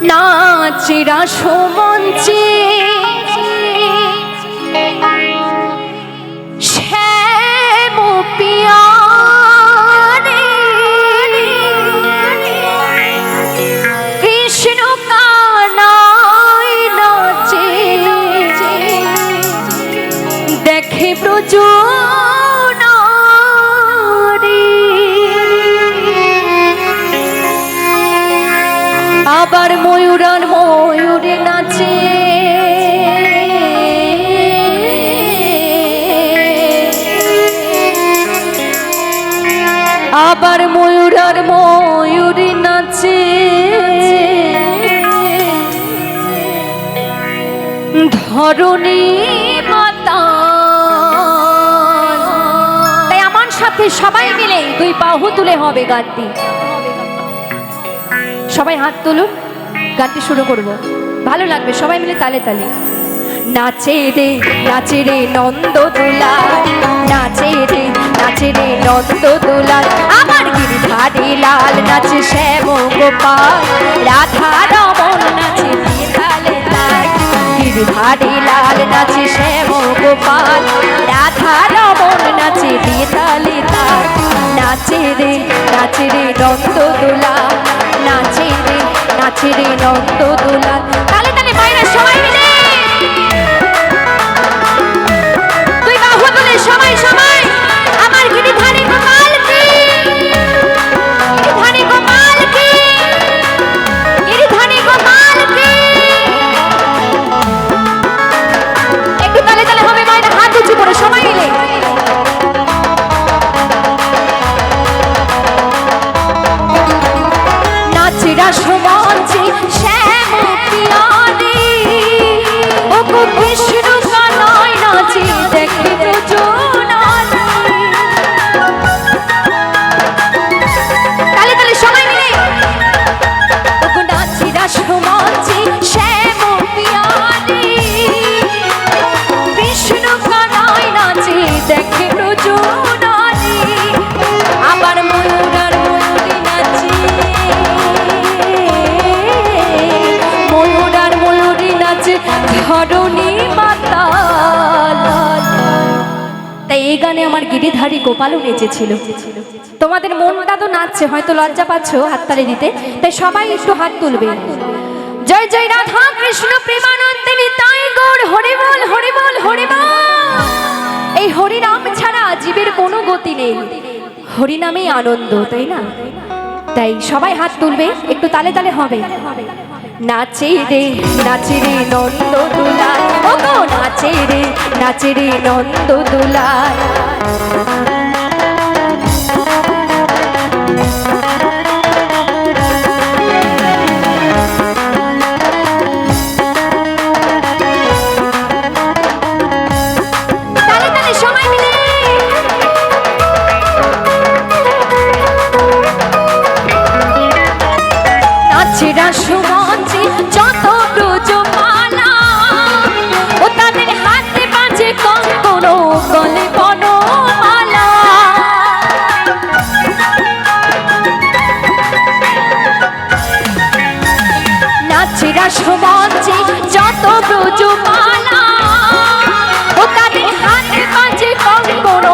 নাচেরা সমঞ্চে শ্যাম পিয়ারে কৃষ্ণ কানায় নাচে দেখে ব্রজ আবার ময়ূরার ময়ূরে নাচে আবার ময়ূরার ময়ূরে নাচে ধরণী মাতা। তাই আমার সাথে সবাই মিলে দুই বাহু তুলে হবে গানটি। সবাই হাত তুলুন, গানটি শুরু করব, ভালো লাগবে সবাই মিলে তালে তালে। নাচে রে নন্দ দুলাল, নাচে রে নন্দ দুলাল, আমার গিরিধারী লাল নাচে শ্যাম গোপাল, রাধা রমন নাচে দিয়ে তালে তাল। গিরিধারী লাল নাচে শ্যাম গোপাল, রাধা রমন নাচে দিয়ে তালে তাল। নাচে রে নন্দ দুলাল, নাচে রে নন্দ দুলাল, তালে তালে বাইরে সবাই মিলে দুই বাহু তুলে সবাই সবাই আমার গিরিধারী গোপাল কি, গিরিধারী গোপাল কি, গিরিধারী গোপাল কি। একটু তালে তালে হবে বাইরে হাত উঁচু করে সবাই মিলে। নাচেরা সমঞ্চে শ্যাম পিয়ারে ও গো কৃষ্ণ কানায় নাচে দেখে ব্রজ নারী। তালে তালে সবাই মিলে ও গো নাচেরা সমঞ্চে শ্যাম পিয়ারে কৃষ্ণ কানায় নাচে দেখে ব্রজ নারী। আবার ময়ূরার ময়ূরে নাচে ধরণী মাতা। তাই এই গানে আমার গিরিধারী গোপালও নেচেছিল। তোমাদের মনটা তো নাচছে, হয়তো লজ্জা পাচ্ছ হাততালি দিতে, তাই সবাই একটু হাত তুলবে। জয় জয় রাধা কৃষ্ণ প্রেমানন্দে নিতাই গৌর, হরি বল হরি বল হরি বল। এই হরিনাম ছাড়া জীবের কোনো গতি নেই, হরিনামেই আনন্দ, তাই না? তাই সবাই হাত তুলবে, একটু তালে তালে হবে। নাচে রে নন্দ দুলাল, ও গো নাচে রে নন্দ দুলাল। তালে তালে সবাই মিলে নাচেরা সমঞ্চে যত ব্রজমালা, ও তাদের হাতে বাজে কঙ্কণ গলে বনমালা। নাচেরা সমঞ্চে যত ব্রজমালা, ও তাদের হাতে বাজে কঙ্কণ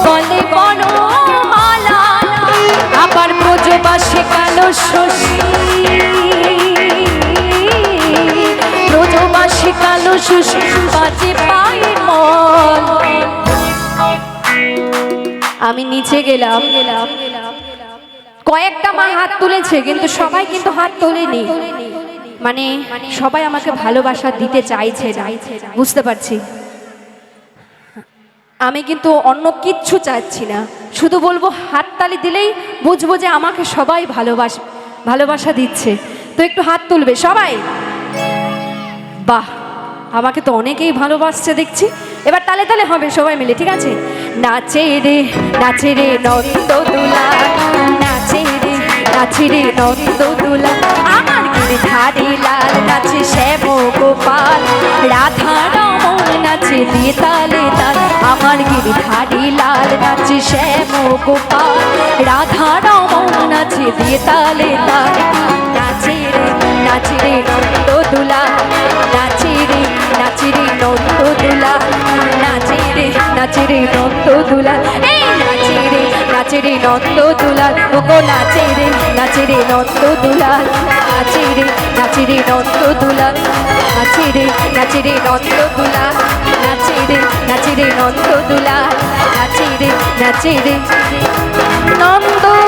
গলে বনমালা। আবার ব্রজবাসে কালো শশী, ব্রজবাসে কালো শশী বাজে পায়ের মল। আমি নিচে গেলাম, কয়েকটা মা হাত তুলেছে কিন্তু সবাই কিন্তু হাত তোলেনি, মানে সবাই আমাকে ভালোবাসা দিতে চাইছে না, বুঝতে পারছি। আমি কিন্তু অন্য কিচ্ছু চাচ্ছি না, শুধু বলবো হাততালি দিলেই বুঝবো যে আমাকে সবাই ভালোবাসা দিচ্ছে। তো একটু হাত তুলবে সবাই। বাহ, আমাকে তো অনেকেই ভালোবাসছে দেখছি। এবার তালে তালে হবে সবাই মিলে, ঠিক আছে? নাচে রে নন্দ দুলাল, নাচে রে নন্দ দুলাল, আমার গিরিধারী লাল নাচে শ্যাম গোপাল, রাধা রমন নাচে দিয়ে তালে তাল। আমার গিরিধারী লাল নাচে শ্যাম গোপাল, রাধা রমন নাচে দিয়ে তালে তাল। নাচে রে নন্দ দুলাল এই নাচে রে নন্দ দুলাল ওগো নাচে রে নন্দ দুলাল নাচে রে নন্দ দুলাল নাচে রে নন্দ দুলাল নাচে রে নন্দ দুলাল নাচে রে নন্দ